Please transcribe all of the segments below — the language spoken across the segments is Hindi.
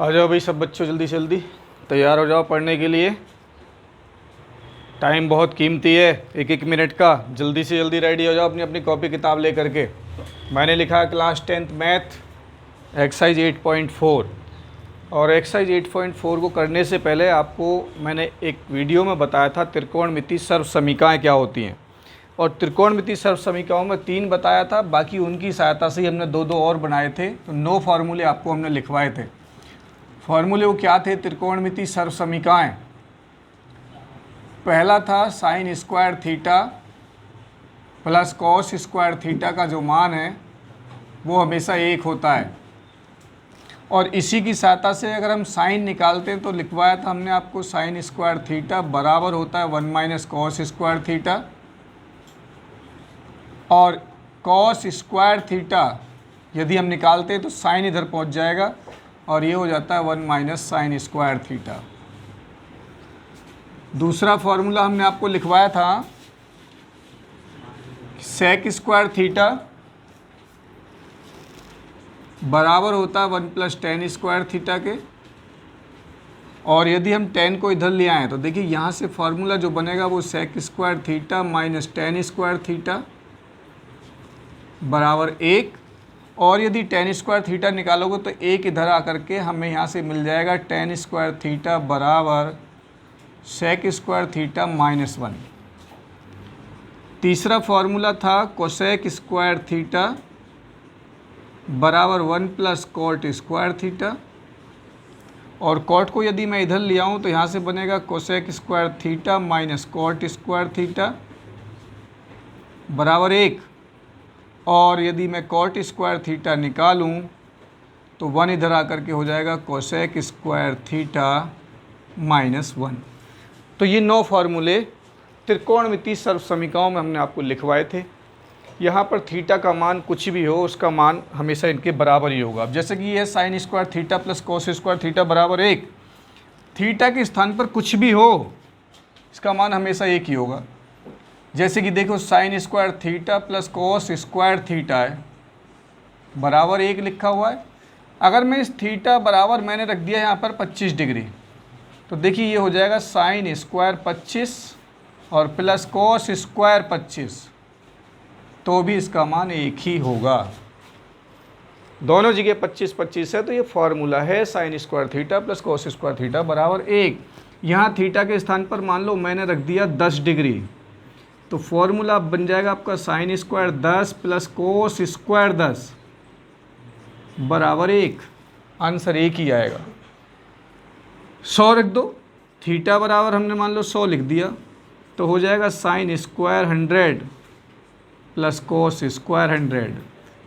आ जाओ भाई सब बच्चों, जल्दी से जल्दी तैयार हो जाओ पढ़ने के लिए। टाइम बहुत कीमती है, एक एक मिनट का। जल्दी से जल्दी रेडी हो जाओ अपनी अपनी कॉपी किताब ले करके। मैंने लिखा है क्लास 10th मैथ एक्सरसाइज 8.4। और एक्सरसाइज 8.4 को करने से पहले आपको मैंने एक वीडियो में बताया था त्रिकोणमिति सर्व समीकरण क्या होती हैं। और त्रिकोणमिति सर्व समीकरणों में 3 बताया था, बाकी उनकी सहायता से ही हमने 2 और बनाए थे। तो 9 फार्मूले आपको हमने लिखवाए थे। फार्मूले वो क्या थे त्रिकोणमिति सर्व समीकरण? पहला था sine square theta plus cos square theta का जो मान है वो हमेशा 1 होता है। और इसी की सहायता से अगर हम साइन निकालते हैं तो लिखवाया था हमने आपको साइन स्क्वायर थीटा बराबर होता है 1 माइनस कॉस स्क्वायर थीटा। और कॉस स्क्वायर थीटा यदि हम निकालते हैं तो साइन इधर पहुंच जाएगा और ये हो जाता है 1 माइनस साइन स्क्वायर थीटा। दूसरा फॉर्मूला हमने आपको लिखवाया था सेक स्क्वायर थीटा बराबर होता है 1 प्लस टेन स्क्वायर थीटा के। और यदि हम टेन को इधर ले आएँ तो देखिए यहाँ से फार्मूला जो बनेगा वो sec square theta minus tan square theta बराबर 1। और यदि टेन स्क्वायर थीटा निकालोगे तो 1 इधर आकर के हमें यहाँ से मिल जाएगा टेन स्क्वायर थीटा बराबर सेक स्क्वायर थीटा माइनस 1। तीसरा फार्मूला था कोसेक स्क्वायर थीटा बराबर 1 प्लस कॉट स्क्वायर थीटा। और कॉट को यदि मैं इधर ले आऊँ तो यहाँ से बनेगा cosec square theta minus cot square theta बराबर 1। और यदि मैं कॉट स्क्वायर थीटा निकालूँ तो 1 इधर आकर के हो जाएगा कोसेक स्क्वायर थीटा माइनस 1। तो ये 9 फार्मूले त्रिकोणमिति सर्व समीकरणों में हमने आपको लिखवाए थे। यहाँ पर थीटा का मान कुछ भी हो उसका मान हमेशा इनके बराबर ही होगा। अब जैसे कि ये sine square theta plus cos square theta बराबर 1, थीटा के स्थान पर कुछ भी हो इसका मान हमेशा 1 ही होगा। जैसे कि देखो sine square theta plus cos square theta है बराबर 1 लिखा हुआ है। अगर मैं इस थीटा बराबर मैंने रख दिया यहाँ पर 25 डिग्री तो देखिए ये हो जाएगा साइन स्क्वायर 25 और प्लस कॉस स्क्वायर 25, तो भी इसका मान 1 ही होगा। दोनों जगह 25 25 है तो ये फार्मूला है sine square theta plus cos square theta बराबर 1। यहाँ थीटा के स्थान पर मान लो मैंने रख दिया 10 डिग्री तो फॉर्मूला बन जाएगा आपका sine square 10 plus cos square 10 बराबर 1। आंसर 1 ही आएगा। 100 रख दो, थीटा बराबर हमने मान लो 100 लिख दिया तो हो जाएगा sine square 100 plus cos square 100।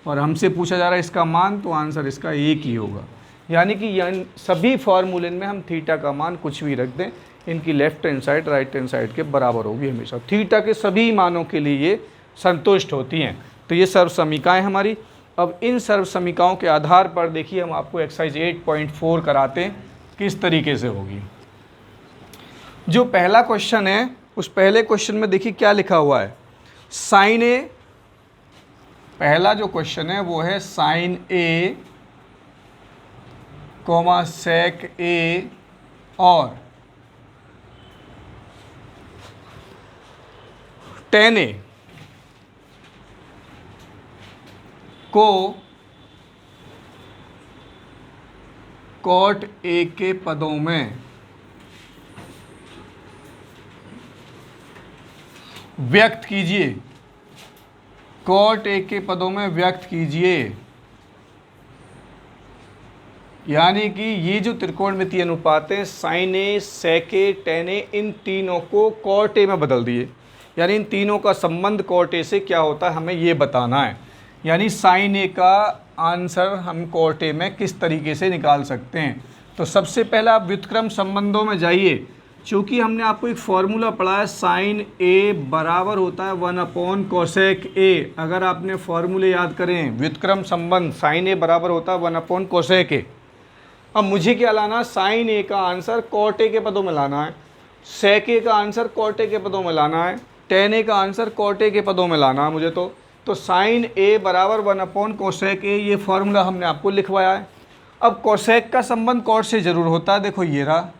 और हमसे पूछा जा रहा है इसका मान, तो आंसर इसका 1 ही होगा। यानी कि सभी फार्मूले में हम थीटा का मान कुछ भी रख दें, इनकी left hand side right hand side के बराबर होगी हमेशा। थीटा के सभी मानों के लिए ये संतुष्ट होती हैं। तो ये सर्व समीकरण हमारी। अब इन सर्व समीकरणों के आधार पर देखिए हम आपको एक्सरसाइज 8.4 कराते हैं किस तरीके से होगी। जो पहला क्वेश्चन है उस पहले क्वेश्चन में देखिए क्या लिखा हुआ है, साइन ए। पहला जो क्वेश्चन है वो है साइन ए कोमा सेक ए और टेन ए को कॉट ए के पदों में व्यक्त कीजिए। कॉट ए के पदों में व्यक्त कीजिए। यानी कि ये जो त्रिकोणमितीय अनुपात हैं sign a sec a tan ए, इन तीनों को कॉट ए में बदल दिए। यानी इन तीनों का संबंध कॉट ए से क्या होता है हमें ये बताना है। यानी साइन ए का आंसर हम कॉट ए में किस तरीके से निकाल सकते हैं। तो सबसे पहला आप व्युत्क्रम संबंधों में जाइए। चूँकि हमने आपको एक फॉर्मूला पढ़ा है साइन ए बराबर होता है 1 अपॉन कोसेक ए। अगर आपने फॉर्मूले याद करें व्युत्क्रम संबंध, साइन ए बराबर होता है 1 अपॉन कोसेक ए। अब मुझे क्या लाना है, साइन ए का आंसर कॉट ए के पदों में लाना है, सेक ए का आंसर कॉट ए के पदों में लाना है, टेन ए का आंसर कॉट ए के पदों में लाना है मुझे। तो साइन ए बराबर 1 अपॉन कोसेक ए, ये फॉर्मूला हमने आपको लिखवाया है। अब कोसेक का संबंध कॉट से जरूर होता है, देखो ये रहा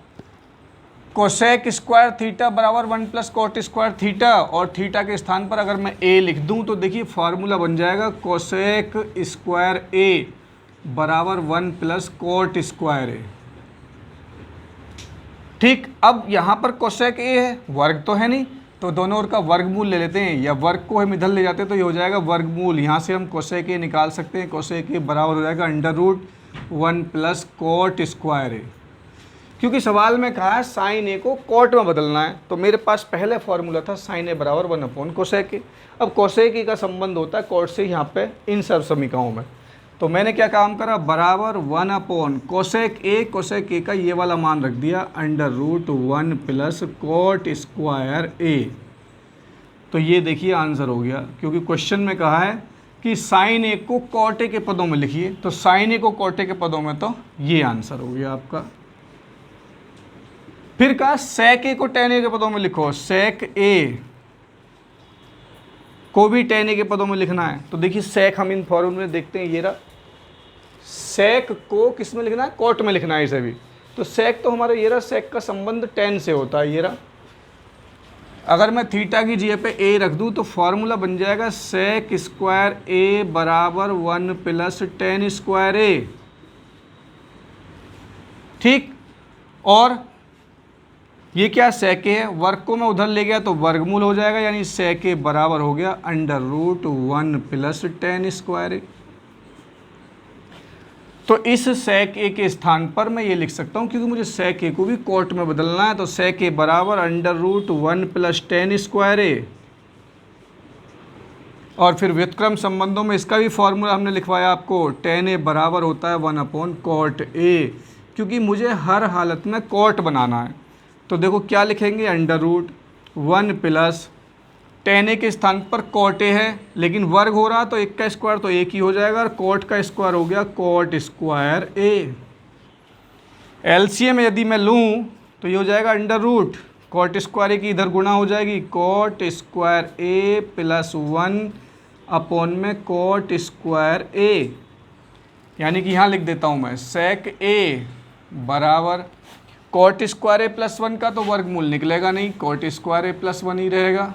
कोसेक स्क्वायर थीटा बराबर 1 प्लस कॉट स्क्वायर थीटा, और थीटा के स्थान पर अगर मैं ए लिख दूं तो देखिए फार्मूला बन जाएगा कोसेक स्क्वायर ए बराबर 1 प्लस कॉट स्क्वायर ए। ठीक, अब यहाँ पर कोसेक ए है, वर्ग तो है नहीं, तो दोनों ओर का वर्गमूल ले लेते हैं, या वर्ग को हम इधर ले जाते हैं तो ये हो जाएगा वर्गमूल। यहाँ से हम कोसेक ए निकाल सकते हैं, कोसेक ए बराबर हो जाएगा under root 1 plus cot square a. क्योंकि सवाल में कहा है साइन ए को कॉट में बदलना है, तो मेरे पास पहले फॉर्मूला था साइन ए बराबर 1 अपॉन कोसेक ए। अब कोसेक ए का संबंध होता है कॉट से यहाँ पे इन सब समीकरणों में, तो मैंने क्या काम करा, बराबर 1 अपॉन कोसेक ए का ये वाला मान रख दिया under root 1 plus cot square a. तो ये देखिए आंसर हो गया, क्योंकि क्वेश्चन में कहा है कि साइन ए को कॉट ए के पदों में लिखिए, तो साइन ए को कॉट ए के पदों में, तो ये आंसर हो गया आपका। फिर कहा सेक ए को टेन ए के पदों में लिखो, सेक ए को भी टेन ए के पदों में लिखना है, तो देखिए सेक हम इन फॉर्मूले में देखते हैं, ये रहा सेक को किस में लिखना है, कॉट में लिखना है इसे भी, तो सेक तो हमारा ये रहा, सेक का संबंध टेन से होता है, ये रहा। अगर मैं थीटा की जगह पे ए रख दूं तो फॉर्मूला बन जाएगा सेक स्क्वायर ए बराबर 1 प्लस टेन स्क्वायर ए। ठीक, और ये क्या सेक ए है, वर्ग को मैं उधर ले गया तो वर्गमूल हो जाएगा, यानी सेक ए बराबर हो गया under root 1 plus tan square a. तो इस सेक ए के स्थान पर मैं ये लिख सकता हूँ, क्योंकि मुझे सेक ए को भी कॉट में बदलना है, तो सेक ए बराबर under root 1 plus tan square a. और फिर व्युत्क्रम संबंधों में इसका भी फॉर्मूला हमने लिखवाया आपको, टेन ए बराबर होता है 1 अपॉन कॉट ए, क्योंकि मुझे हर हालत में कॉट बनाना है। तो देखो क्या लिखेंगे, अंडर रूट 1 प्लस टेन ए के स्थान पर कॉट ए है, लेकिन वर्ग हो रहा तो एक का स्क्वायर तो एक ही हो जाएगा, और कॉट का स्क्वायर हो गया कॉट स्क्वायर ए। एलसीएम यदि मैं लूँ तो ये हो जाएगा अंडर रूट कॉट स्क्वायर ए की इधर गुणा हो जाएगी, कॉट स्क्वायर ए प्लस 1 अपॉन में कॉट स्क्वायर ए, यानी कि यहाँ लिख देता हूँ मैं सेक ए बराबर कॉट स्क्वायर ए प्लस 1 का तो वर्गमूल निकलेगा नहीं, कॉट स्क्वायर ए प्लस 1 ही रहेगा,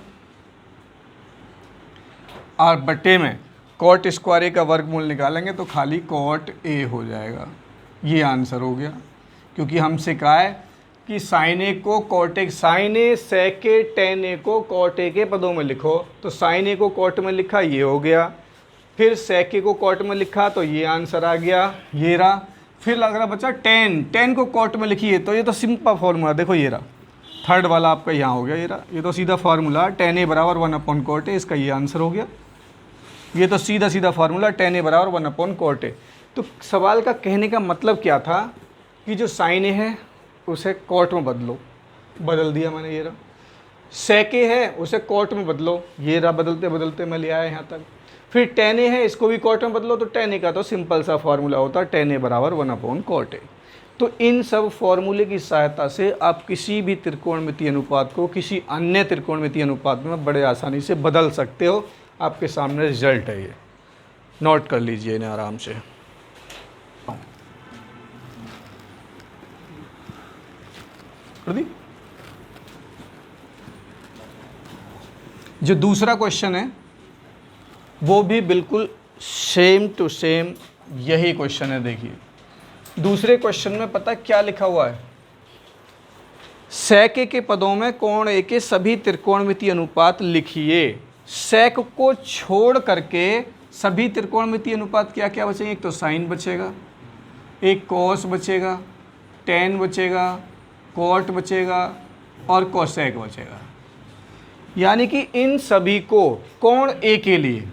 और बट्टे में कॉट स्क्वायर ए का वर्गमूल निकालेंगे तो खाली कॉट ए हो जाएगा। ये आंसर हो गया, क्योंकि हमसे कहा है कि साइन ए को cot a, sine a sec a tan a को कॉट ए के पदों में लिखो, तो साइन ए को कॉट में लिखा, ये हो गया, फिर सेक ए को कॉट में लिखा तो ये आंसर आ गया, ये रहा। फिर लग रहा बच्चा टेन को कॉट में लिखिए, तो ये तो सिंपल फॉर्मूला, देखो ये रहा थर्ड वाला आपका यहाँ हो गया, ये रहा, ये तो सीधा फार्मूला टेन ए बराबर 1 अपॉन कॉट ए, इसका ये आंसर हो गया। ये तो सीधा फार्मूला टेन ए बराबर 1 अपॉन कॉट ए। तो सवाल का कहने का मतलब क्या था कि जो साइन ए है उसे कॉट में बदलो, बदल दिया मैंने, ये रहा। सेक ए है उसे कॉट में बदलो, ये रहा, बदलते बदलते मैं ले आया यहाँ तक। फिर टेन ए है, इसको भी कॉट में बदलो, तो टेन ए का तो सिंपल सा फार्मूला होता है टेन ए बराबर 1 अपॉन कॉट ए। तो इन सब फॉर्मूले की सहायता से आप किसी भी त्रिकोणमितीय अनुपात को किसी अन्य त्रिकोणमितीय अनुपात में बड़े आसानी से बदल सकते हो। आपके सामने रिजल्ट है, ये नोट कर लीजिए इन्हें आराम से। जो दूसरा क्वेश्चन है वो भी बिल्कुल सेम टू सेम यही क्वेश्चन है। देखिए दूसरे क्वेश्चन में पता क्या लिखा हुआ है, सेक ए के पदों में कोण ए के सभी त्रिकोणमितीय अनुपात लिखिए। सेक को छोड़ करके सभी त्रिकोणमितीय अनुपात क्या क्या बचेंगे, एक तो साइन बचेगा, एक कॉस बचेगा, टेन बचेगा, कॉट बचेगा और कोसेक बचेगा। यानी कि इन सभी को कोण ए के लिए,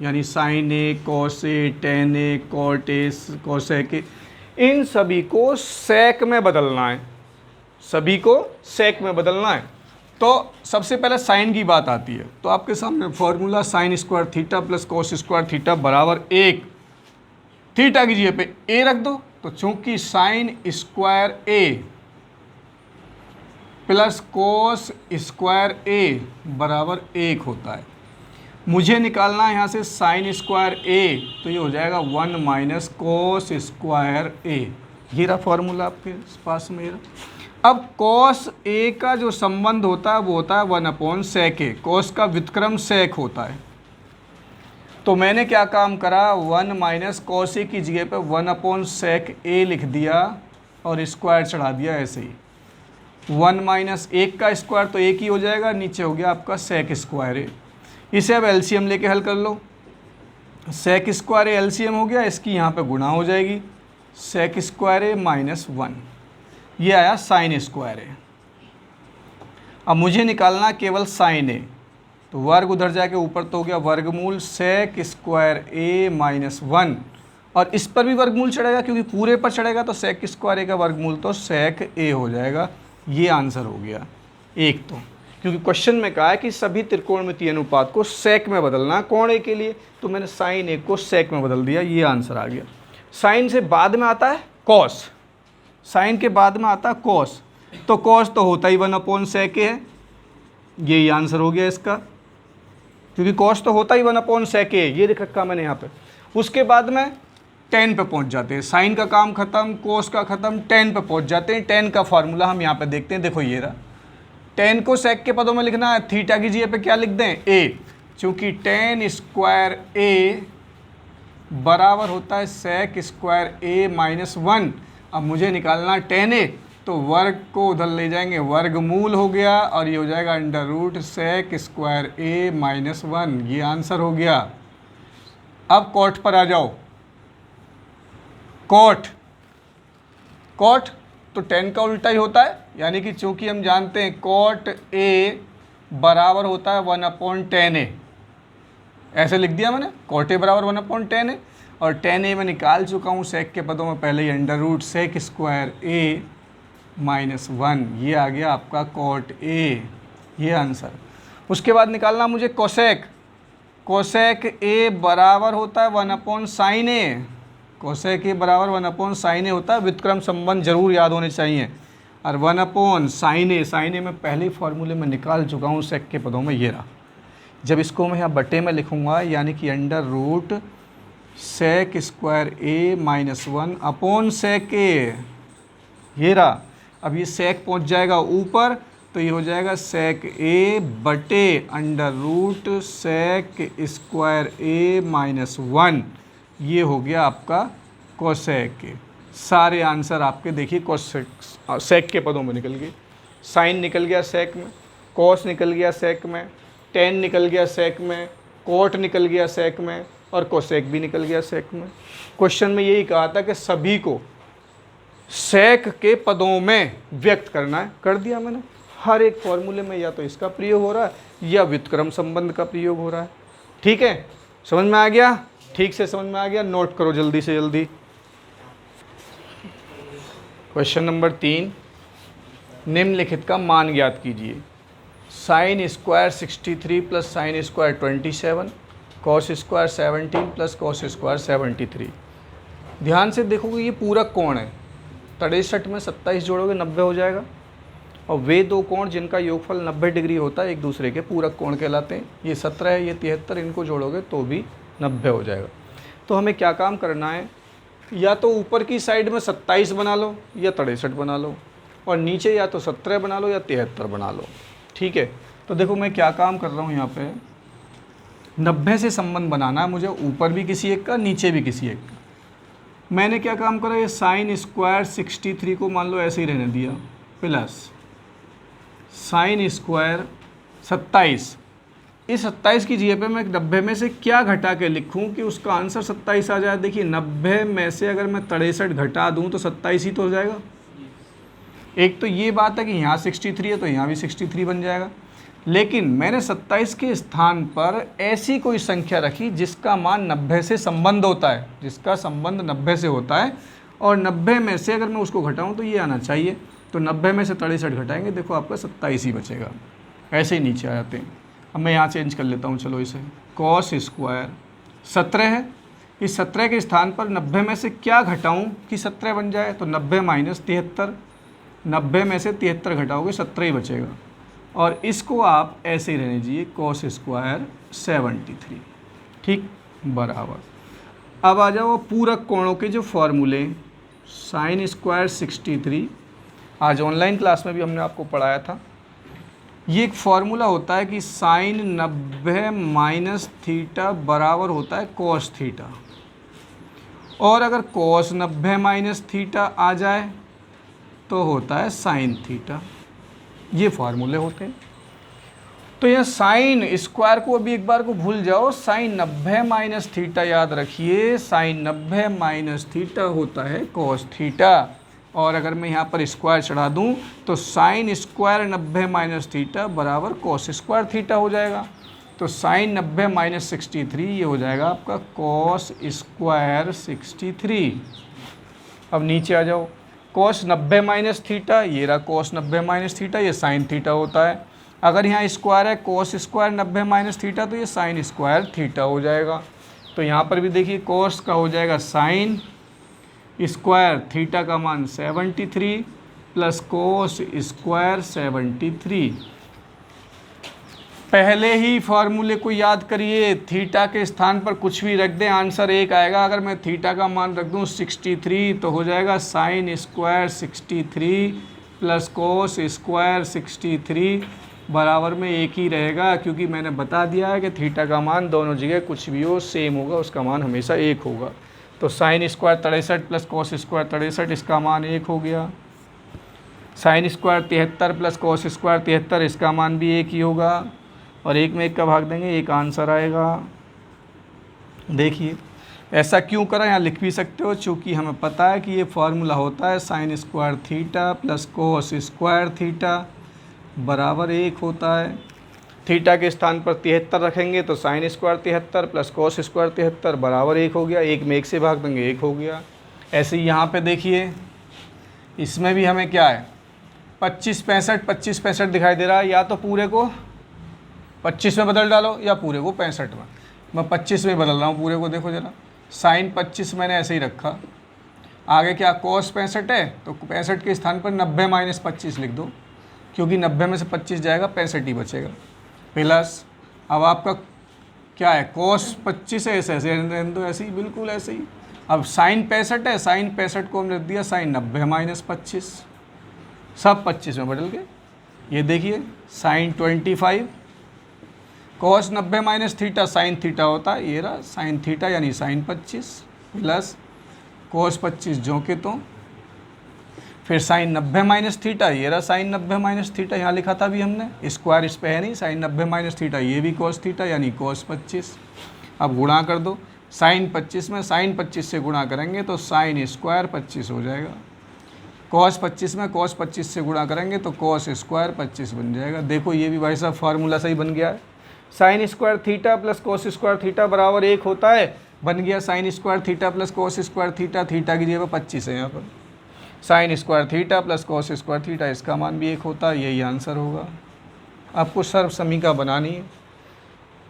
यानी sine a, cos a, tan a, cot a, cosec a, इन सभी को सेक में बदलना है, सभी को सेक में बदलना है। तो सबसे पहले साइन की बात आती है, तो आपके सामने formula sine square theta plus cos square theta बराबर 1। थीटा की जगह पे ए रख दो, तो चूंकि sine square A plus cos square a बराबर 1 होता है, मुझे निकालना है यहाँ से साइन स्क्वायर ए, तो ये हो जाएगा 1 माइनस कोस स्क्वायर ए। ये रहा फॉर्मूला आपके पास में। अब कॉस ए का जो संबंध होता है वो होता है 1/sec ए। कॉस का व्युत्क्रम सेक होता है। तो मैंने क्या काम करा, 1 माइनस कॉस ए की जगह पे 1/sec ए लिख दिया और स्क्वायर चढ़ा दिया ऐसे ही। 1 माइनस 1 का स्क्वायर तो 1 ही हो जाएगा, नीचे हो गया आपका सेक स्क्वायर ए। इसे अब एलसीएम लेके हल कर लो। सेक स्क्वायर ए एलसीएम हो गया, इसकी यहाँ पे गुणा हो जाएगी, सेक स्क्वायर ए माइनस 1, ये आया साइन स्क्वायर ए। अब मुझे निकालना केवल साइन ए, तो वर्ग उधर जाके ऊपर तो हो गया वर्गमूल सेक स्क्वायर ए माइनस 1, और इस पर भी वर्गमूल चढ़ेगा क्योंकि पूरे पर चढ़ेगा, तो सेक स्क्वायर ए का वर्गमूल तो सेक ए हो जाएगा। ये आंसर हो गया एक। तो क्योंकि क्वेश्चन में कहा है कि सभी त्रिकोणमितीय अनुपात को सेक में बदलना है कोण ए के लिए, तो मैंने साइन ए को सेक में बदल दिया, ये आंसर आ गया। साइन से बाद में आता है कॉस, साइन के बाद में आता है कॉस, तो कॉस तो होता ही 1/sec ए है, यही आंसर हो गया इसका, क्योंकि कॉस तो होता ही 1/sec ए, ये लिख रखा मैंने यहाँ पे। उसके बाद में tan पे पहुँच जाते हैं, साइन का काम खत्म, कोस का खत्म, tan पे पहुँच जाते हैं। tan का फार्मूला हम यहाँ पे देखते हैं, देखो ये रहा। tan को sec के पदों में लिखना है, थीटा की जगह पे क्या लिख दें, a, चूँकि tan स्क्वायर a बराबर होता है sec स्क्वायर a माइनस 1। अब मुझे निकालना tan a, तो वर्ग को उधर ले जाएंगे, वर्गमूल हो गया, और ये हो जाएगा under root sec square a minus 1, ये आंसर हो गया। अब कॉट पर आ जाओ, कॉट, कॉट तो tan का उल्टा ही होता है, यानी कि चूंकि हम जानते हैं कॉट a बराबर होता है 1/tan a, ऐसे लिख दिया मैंने, कॉट ए बराबर 1/tan a, और tan a मैं निकाल चुका हूँ सेक के पदों में पहले ही, under root sec square a minus 1, ये आ गया आपका कॉट ए, ये आंसर। उसके बाद निकालना मुझे कोसेक, कोसेक a बराबर होता है 1/sin a, कोसेक ए बराबर 1/sin a होता है, व्युत्क्रम संबंध जरूर याद होने चाहिए, और 1/sin a, साइन ए मैं पहले ही फॉर्मूले में निकाल चुका हूँ सेक के पदों में, ये रहा। जब इसको मैं यहाँ बटे में लिखूँगा, यानी कि under root sec square a minus 1/sec ए, ये रहा। अब ये सेक पहुँच जाएगा ऊपर, तो ये हो जाएगा सेक ए बटे under root sec square a minus 1, ये हो गया आपका कोसेक ए। सारे आंसर आपके देखिए कोसेक सेक के पदों में निकल गए। साइन निकल गया सेक में, कॉस निकल गया सेक में, tan निकल गया सेक में, कॉट निकल गया सेक में, और कोसेक भी निकल गया सेक में। क्वेश्चन में यही कहा था कि सभी को सेक के पदों में व्यक्त करना है, कर दिया मैंने। हर एक फॉर्मूले में या तो इसका प्रयोग हो रहा है या व्युत्क्रम संबंध का प्रयोग हो रहा है। ठीक है, समझ में आ गया? ठीक से समझ में आ गया? नोट करो जल्दी से जल्दी। क्वेश्चन नंबर 3, निम्नलिखित का मान ज्ञात कीजिए। Sine square 63 plus sine square 27, cos square 17 plus cos square 73। ध्यान से देखोगे ये पूरक कोण है, 63 में 27 जोड़ोगे 90 हो जाएगा, और वे दो कोण जिनका योगफल 90 डिग्री होता है एक दूसरे के पूरक कोण कहलाते हैं। ये 17 है, ये 73, इनको जोड़ोगे तो भी 90 हो जाएगा। तो हमें क्या काम करना है, या तो ऊपर की साइड में 27 बना लो या 63 बना लो, और नीचे या तो 17 बना लो या 73 बना लो। ठीक है, तो देखो मैं क्या काम कर रहा हूँ, यहाँ पे 90 से संबंध बनाना है मुझे, ऊपर भी किसी एक का नीचे भी किसी एक का। मैंने क्या काम करा, ये साइन स्क्वायर 63 को मान लो ऐसे ही रहने दिया, प्लस साइन स्क्वायर 27। इस 27 की जगह पे मैं 90 में से क्या घटा के लिखूं कि उसका आंसर 27 आ जाए। देखिए 90 में से अगर मैं 63 घटा दूं तो 27 ही तो हो जाएगा। एक तो ये बात है कि यहाँ 63 है तो यहाँ भी 63 बन जाएगा, लेकिन मैंने 27 के स्थान पर ऐसी कोई संख्या रखी जिसका मान 90 से संबंध होता है, जिसका संबंध 90 से होता है, और 90 में से अगर मैं उसको घटाऊँ तो ये आना चाहिए। तो 90 में से 63 घटाएंगे, देखो आपका 27 ही बचेगा, ऐसे ही नीचे आ जाते हैं। अब मैं यहाँ चेंज कर लेता हूँ, चलो इसे, कॉस स्क्वायर 17 है, इस 17 के स्थान पर 90 में से क्या घटाऊँ कि 17 बन जाए, तो 90 माइनस 73, 90 में से 73 घटाओगे 17 ही बचेगा, और इसको आप ऐसे ही रहने दीजिए cos स्क्वायर 73, ठीक, बराबर। अब आ जाओ पूरक कोणों के जो फॉर्मूले, साइन स्क्वायर 63, आज ऑनलाइन क्लास में भी हमने आपको पढ़ाया था। ये एक फार्मूला होता है कि साइन 90 माइनस थीटा बराबर होता है कॉस थीटा, और अगर कॉस 90 माइनस थीटा आ जाए तो होता है साइन थीटा। ये फार्मूले होते हैं। तो यह साइन स्क्वायर को अभी एक बार को भूल जाओ, साइन 90 माइनस थीटा याद रखिए, साइन 90 माइनस थीटा होता है कॉस थीटा। और अगर मैं यहाँ पर स्क्वायर चढ़ा दूँ तो साइन स्क्वायर 90 माइनस थीटा बराबर कॉस स्क्वायर थीटा हो जाएगा। तो साइन 90 माइनस 63 ये हो जाएगा आपका कॉस स्क्वायर 63। अब नीचे आ जाओ, कॉस 90 माइनस थीटा, ये रहा कॉस 90 माइनस थीटा, ये साइन थीटा होता है। अगर यहाँ स्क्वायर है कॉस स्क्वायर 90 माइनस थीटा, तो ये साइन स्क्वायर थीटा हो जाएगा। तो यहाँ पर भी देखिए कॉस का हो जाएगा साइन स्क्वायर थीटा का मान 73 प्लस कोस स्क्वायर 73। पहले ही फार्मूले को याद करिए, थीटा के स्थान पर कुछ भी रख दें आंसर एक आएगा। अगर मैं थीटा का मान रख दूं 63 तो हो जाएगा sine square 63 plus cos square 63 बराबर में एक ही रहेगा, क्योंकि मैंने बता दिया है कि थीटा का मान दोनों जगह कुछ भी हो सेम होगा, उसका मान हमेशा एक होगा। तो sine square 63 plus cos square 63, इसका मान एक हो गया। Sine square 73 plus cos square 73, इसका मान भी एक ही होगा। और एक में एक का भाग देंगे, एक आंसर आएगा। देखिए ऐसा क्यों करा, यहाँ लिख भी सकते हो, चूँकि हमें पता है कि ये फार्मूला होता है sine square theta plus cos square theta बराबर एक होता है। थीटा के स्थान पर 73 रखेंगे तो sine square 73 plus cos square 73 बराबर एक हो गया। एक में एक से भाग देंगे, एक हो गया। ऐसे ही यहाँ पे देखिए, इसमें भी हमें क्या है 25 65 दिखाई दे रहा है। या तो पूरे को 25 में बदल डालो या पूरे को 65 में। मैं 25 में बदल रहा हूँ पूरे को, देखो ज़रा। साइन 25 मैंने ऐसे ही रखा, आगे क्या कॉस 65 है तो 65 के स्थान पर 90 माइनस 25 लिख दो, क्योंकि 90 में से 25 जाएगा 65 ही बचेगा प्लस। अब आपका क्या है कॉस 25 है, ऐसे रहने दो ऐसे ही, बिल्कुल ऐसे ही। अब साइन 65 है, साइन 65 को हमने रख दिया साइन 90 माइनस 25, सब 25 में बदल गए। ये देखिए sine 25 cos 90 minus theta sine theta होता है, ये रहा साइन थीटा यानी साइन 25 प्लस कॉस 25 जो के तो, फिर साइन 90 माइनस थीटा, ये रहा साइन 90 माइनस थीटा, यहाँ लिखा था अभी हमने, स्क्वायर इस पे है नहीं, साइन 90 माइनस थीटा, ये भी कॉस थीटा यानी कॉस 25। अब गुणा कर दो, साइन 25 में साइन 25 से गुणा करेंगे तो साइन स्क्वायर 25 हो जाएगा। कॉस 25 में कॉस 25 से गुणा करेंगे तो कॉस स्क्वायर 25 बन जाएगा। देखो ये भी भाई साहब फार्मूला सही बन गया है। Sine square theta plus cos square theta बराबर एक होता है, बन गया sine square theta plus cos square theta, theta की जगह 25 है यहाँ पर। Sine square theta plus cos square theta, इसका मान भी एक होता है, यही आंसर होगा। आपको सर्व समीका बनानी है।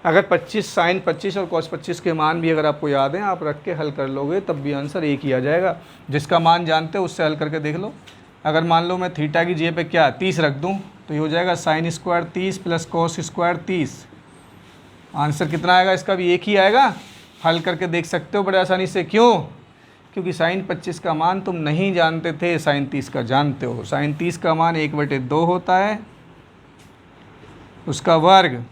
अगर 25 साइन 25 और कॉस 25 के मान भी अगर आपको याद हैं, आप रख के हल कर लोगे तब भी आंसर एक ही आ जाएगा। जिसका मान जानते हो उससे हल करके देख लो। अगर मान लो मैं थीटा की जगह पे क्या 30 रख दूँ तो ये हो जाएगा sine square 30 plus cos square 30। Answer कितना आएगा, इसका भी एक ही आएगा। हल करके देख सकते हो बड़े आसानी से। क्यों? क्योंकि साइन 25 का मान तुम नहीं जानते थे, साइन 30 का जानते हो। साइन 30 का मान 1/2 होता है, उसका वर्ग।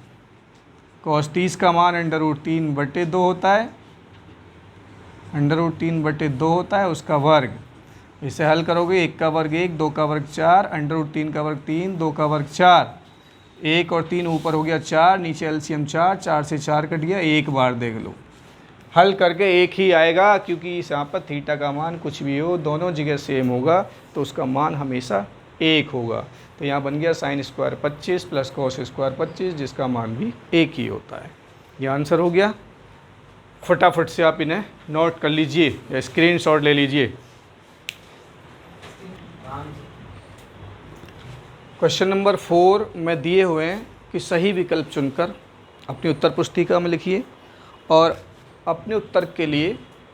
कॉस 30 का मान √3/2 होता है, √3/2 होता है, उसका वर्ग। इसे हल करोगे, 1 का वर्ग 1, 2 का वर्ग 4, √3 का वर्ग 3, 2 का वर्ग 4, 1 और 3 ऊपर हो गया 4, नीचे एलसीएम 4, 4 से 4 कट गया। एक बार देख लो, हल करके एक ही आएगा, क्योंकि इस यहाँ पर थीटा का मान कुछ भी हो दोनों जगह सेम होगा तो उसका मान हमेशा एक होगा। तो यहाँ बन गया sine square 25 plus cos square 25, जिसका मान भी एक ही होता है। ये आंसर हो गया। फटाफट से आप इन्हें नोट कर लीजिए या स्क्रीनशॉट ले लीजिए। क्वेश्चन नंबर 4 में दिए हुए हैं कि सही विकल्प चुनकर अपनी उत्तर पुस्तिका में लिखिए और अपने उत्तर के लिए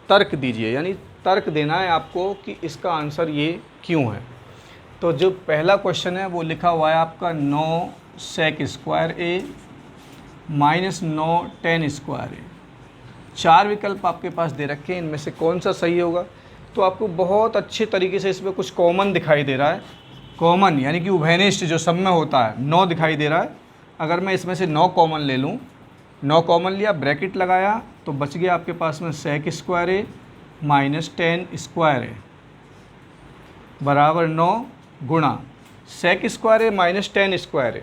तर्क दीजिए, यानी तर्क देना है आपको कि इसका आंसर ये क्यों है। तो जो पहला क्वेश्चन है वो लिखा हुआ है आपका 9 सेक square a minus 9 ten square ए। 4 विकल्प आपके पास दे रखे हैं, इनमें से कौन सा सही होगा? तो आपको बहुत अच्छे तरीके से इसमें कुछ कॉमन दिखाई दे रहा है, कॉमन यानी कि उभयनिष्ठ जो सब में होता है 9 दिखाई दे रहा है। अगर मैं इसमें से 9 कॉमन ले लूँ, 9 कॉमन लिया, ब्रैकेट लगाया, तो बच गया आपके पास में sec square a minus 10 square a बराबर 9 गुणा sec square a minus 10 square a.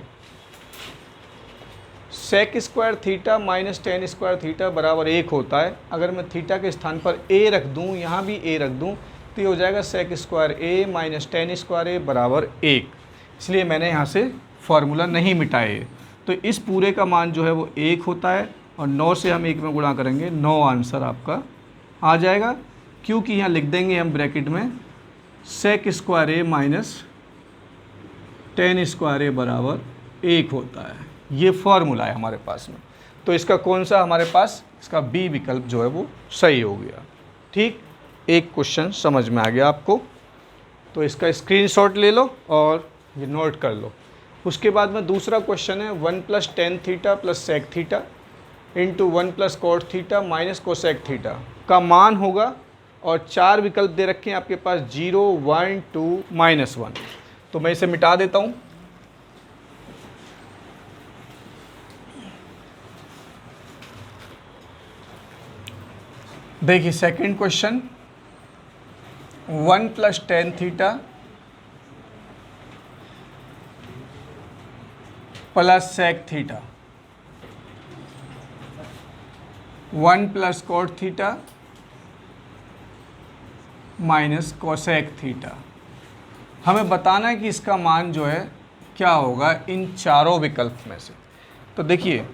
Sec square theta minus 10 square theta बराबर 1 होता है। अगर मैं थीटा के स्थान पर ए रख दूँ, यहाँ भी ए रख दूँ, तो ये हो जाएगा सेक square a minus 10 square a बराबर 1। इसलिए मैंने यहाँ से फार्मूला नहीं मिटाए। तो इस पूरे का मान जो है वो 1 होता है और 9 से हम 1 में गुणा करेंगे, 9 आंसर आपका आ जाएगा। क्योंकि यहाँ लिख देंगे हम ब्रैकेट में sec square a minus 10 square a बराबर 1 होता है। ये फार्मूला है हमारे पास में। तो इसका कौन सा हमारे पास, इसका बी विकल्प जो है वो सही हो गया। ठीक, एक क्वेश्चन समझ में आ गया आपको, तो इसका स्क्रीनशॉट ले लो और ये नोट कर लो। उसके बाद में दूसरा क्वेश्चन है 1 plus tan theta plus sec theta into 1 plus cot theta minus cosec theta का मान होगा, और 4 विकल्प दे रखे हैं आपके पास 0, 1, 2, -1। तो मैं इसे मिटा देता हूँ। देखिए second question 1 plus tan theta plus sec theta 1 plus cot theta minus cosec theta. हमें बताना है कि इसका मान जो है क्या होगा इन चारों विकल्प में से। तो देखिए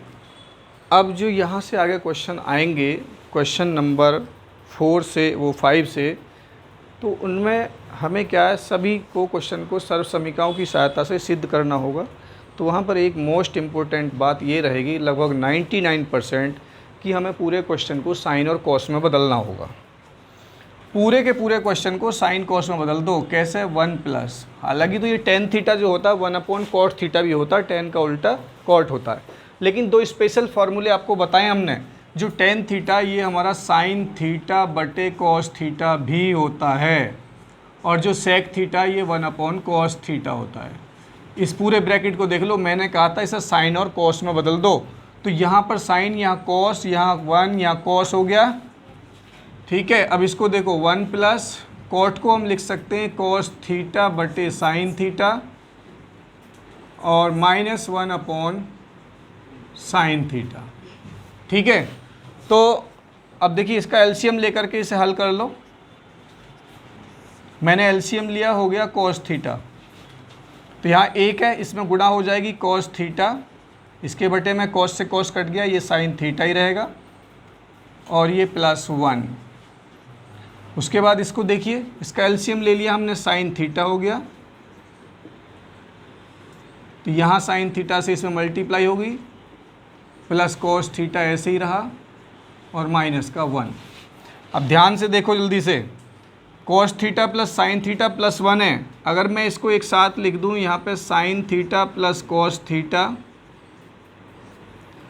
अब जो यहाँ से आगे क्वेश्चन आएंगे, क्वेश्चन नंबर 4 से वो 5 से, तो उनमें हमें क्या है, सभी को क्वेश्चन को सर्व समीकरणों की सहायता से सिद्ध करना होगा। तो वहाँ पर एक मोस्ट इम्पोर्टेंट बात ये रहेगी, लगभग 99% कि हमें पूरे क्वेश्चन को साइन और कॉस में बदलना होगा। पूरे के पूरे क्वेश्चन को साइन कॉस में बदल दो। कैसे? 1 प्लस, हालांकि तो ये टेन थीटा जो होता है 1/cot थीटा भी होता है, टेन का उल्टा कॉट होता है, लेकिन 2 स्पेशल फार्मूले आपको बताएं हमने। जो टेन थीटा ये हमारा साइन थीटा बटे कॉस थीटा भी होता है, और जो सेक थीटा ये 1/cos थीटा होता है। इस पूरे ब्रैकेट को देख लो, मैंने कहा था इसे साइन और कॉस में बदल दो, तो यहाँ पर साइन, यहाँ कॉस, यहाँ 1, यहाँ कॉस हो गया। ठीक है, अब इसको देखो 1 प्लस कॉट को हम लिख सकते हैं कॉस थीटा बटे साइन थीटा और -1 साइन थीटा। ठीक है, तो अब देखिए इसका एलसीएम लेकर के इसे हल कर लो। मैंने एलसीएम लिया, हो गया कॉस थीटा, तो यहाँ 1 है, इसमें गुणा हो जाएगी कॉस थीटा, इसके बटे में कॉस से कॉस कट गया, ये साइन थीटा ही रहेगा, और ये +1। उसके बाद इसको देखिए, इसका एलसीएम ले लिया हमने, साइन थीटा हो गया, तो यहाँ साइन थीटा से इसमें मल्टीप्लाई होगी, प्लस कॉस थीटा ऐसे ही रहा, और -1। अब ध्यान से देखो जल्दी से, cos theta plus sine theta +1 है। अगर मैं इसको एक साथ लिख दूँ, यहाँ पे sign theta plus cos theta,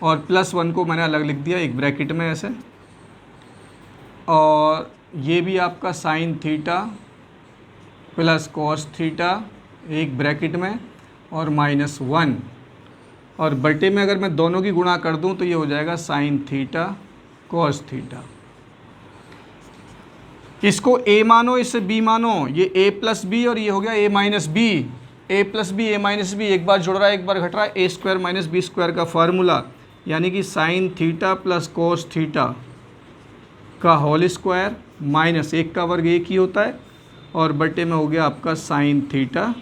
और +1 को मैंने अलग लिख दिया एक ब्रैकेट में ऐसे, और ये भी आपका sign theta plus cos theta एक ब्रैकेट में, और -1, और बटे में अगर मैं दोनों की गुणा कर दूं तो ये हो जाएगा साइन थीटा कॉस थीटा। इसको a मानो, इससे b मानो, ये a प्लस बी और ये हो गया a minus b. a plus b, a minus b, एक बार जुड़ रहा है एक बार घट रहा है, a square minus b square का फार्मूला, यानी कि sine theta plus cos theta का होल स्क्वायर माइनस 1 का वर्ग 1 ही होता है, और बटे में हो गया आपका साइन थीटा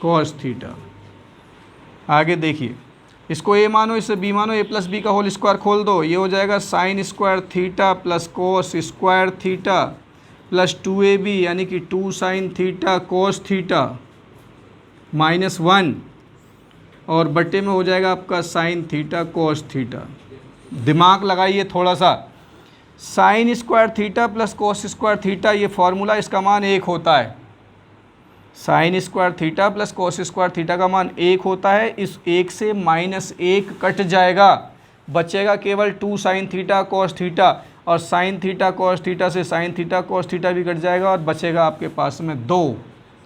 कॉस थीटा। आगे देखिए, इसको a मानो, इससे b मानो, a प्लस बी का होल स्क्वायर खोल दो, ये हो जाएगा sine square theta plus cos square theta plus 2ab, यानी कि 2 साइन थीटा कॉस थीटा -1, और बटे में हो जाएगा आपका साइन थीटा कॉस थीटा। दिमाग लगाइए थोड़ा सा, sine square theta plus cos square theta, ये फार्मूला, इसका मान 1 होता है। Sine square theta plus cos square theta का मान 1 होता है। इस 1 से -1 कट जाएगा, बचेगा केवल 2 साइन थीटा कॉस थीटा, और साइन थीटा कॉस थीटा से साइन थीटा कॉस थीटा भी कट जाएगा, और बचेगा आपके पास में 2।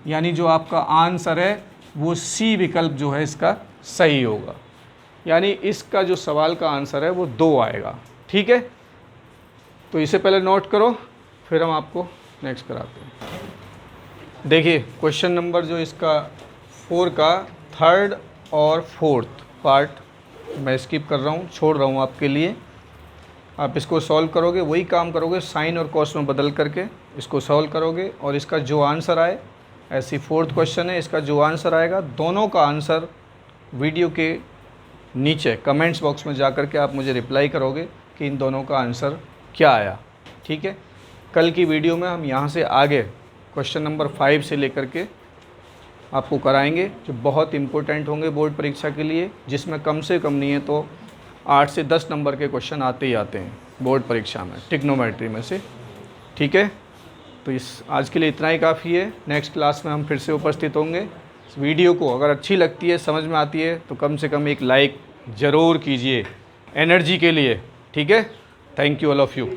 यानी जो आपका आंसर है वो सी विकल्प जो है इसका सही होगा। यानी इसका जो सवाल का आंसर है वो 2 आएगा। ठीक है, तो इसे पहले नोट करो, फिर हम आपको नेक्स्ट कराते हैं। देखिए क्वेश्चन नंबर जो इसका 4 का 3rd और 4th पार्ट मैं स्किप कर रहा हूँ, छोड़ रहा हूँ आपके लिए। आप इसको सॉल्व करोगे, वही काम करोगे, साइन और कॉस में बदल करके इसको सॉल्व करोगे, और इसका जो आंसर आए, ऐसी 4th क्वेश्चन है, इसका जो आंसर आएगा दोनों का आंसर वीडियो के नीचे कमेंट्स बॉक्स में जा कर के आप मुझे रिप्लाई करोगे कि इन दोनों का आंसर क्या आया। ठीक है, कल की वीडियो में हम यहाँ से आगे क्वेश्चन नंबर 5 से लेकर के आपको कराएंगे, जो बहुत इम्पोर्टेंट होंगे बोर्ड परीक्षा के लिए, जिसमें कम से कम नहीं है तो 8 से 10 नंबर के क्वेश्चन आते ही आते हैं बोर्ड परीक्षा में, ट्रिग्नोमेट्री में से। ठीक है, तो इस आज के लिए इतना ही काफ़ी है। नेक्स्ट क्लास में हम फिर से उपस्थित होंगे। इस वीडियो को अगर अच्छी लगती है, समझ में आती है, तो कम से कम एक लाइक ज़रूर कीजिए एनर्जी के लिए। ठीक है, thank you all of you.